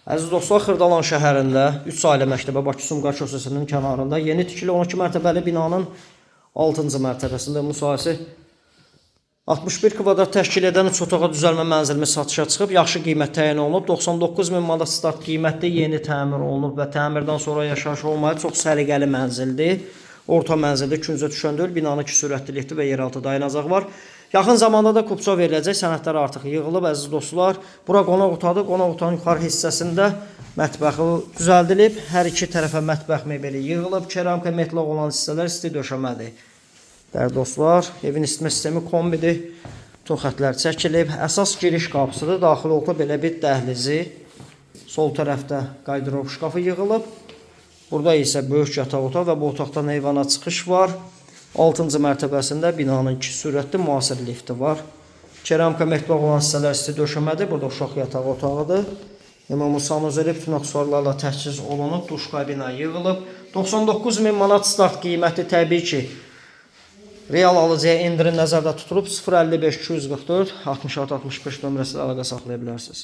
Əziz dostlar, Xırdalan şəhərində 3 ailə məktəbə Bakı-Sumqayıt şossesinin kənarında yeni tikili 12 mərtəbəli binanın 6-cı mərtəbəsində müsahibi 61 kvadrat təşkil edən 3 otağa düzəlmə mənzilimiz satışa çıxıb. Yaxşı qiymət təyin olunub. 99 min manat start qiymətli yeni təmir olunub və təmirdən sonra yaşayış olmalı. Çox səliqəli mənzildir. Orta mənzildə küncə düşən deyil. Binanın 2 sürətli lifti və yeraltı dayanacaq var. Yaxın zamanda da kupça veriləcək. Sənədlər artıq yığılıb, əziz dostlar. Bura qonaq otağıdır. Qonaq otağının yuxarı hissəsində mətbəxi düzəldilib. Hər iki tərəfə mətbəx mebeli yığılıb. Keramika metlaq olan hissələr isti döşəmədir. Dəyərli dostlar, evin isitmə sistemi kombidir. Bütün xətlər çəkilib. Əsas giriş qapısıdır. Daxil olduqda belə bir dəhlizi. Sol tərəfdə qaydırov şkafı yığılıb. Burada isə böyük yataq otaq və bu otaqdan eyvana çıxış var. 6-cı mərtəbəsində binanın 2 sürətli müasir lifti var. Keramika metlaq olan hissələr isti döşəmədir. Burada uşaq yataq otağıdır. Ümumi sanuzeli bütün aksesuarlarla təchiz olunub. Duş kabina yığılıb. 99 min manat start qiyməti təbii ki, real alıcıya indirim nəzərdə tutulub. 055 244 66 65 nömrəsilə əlaqə saxlaya bilərsiniz.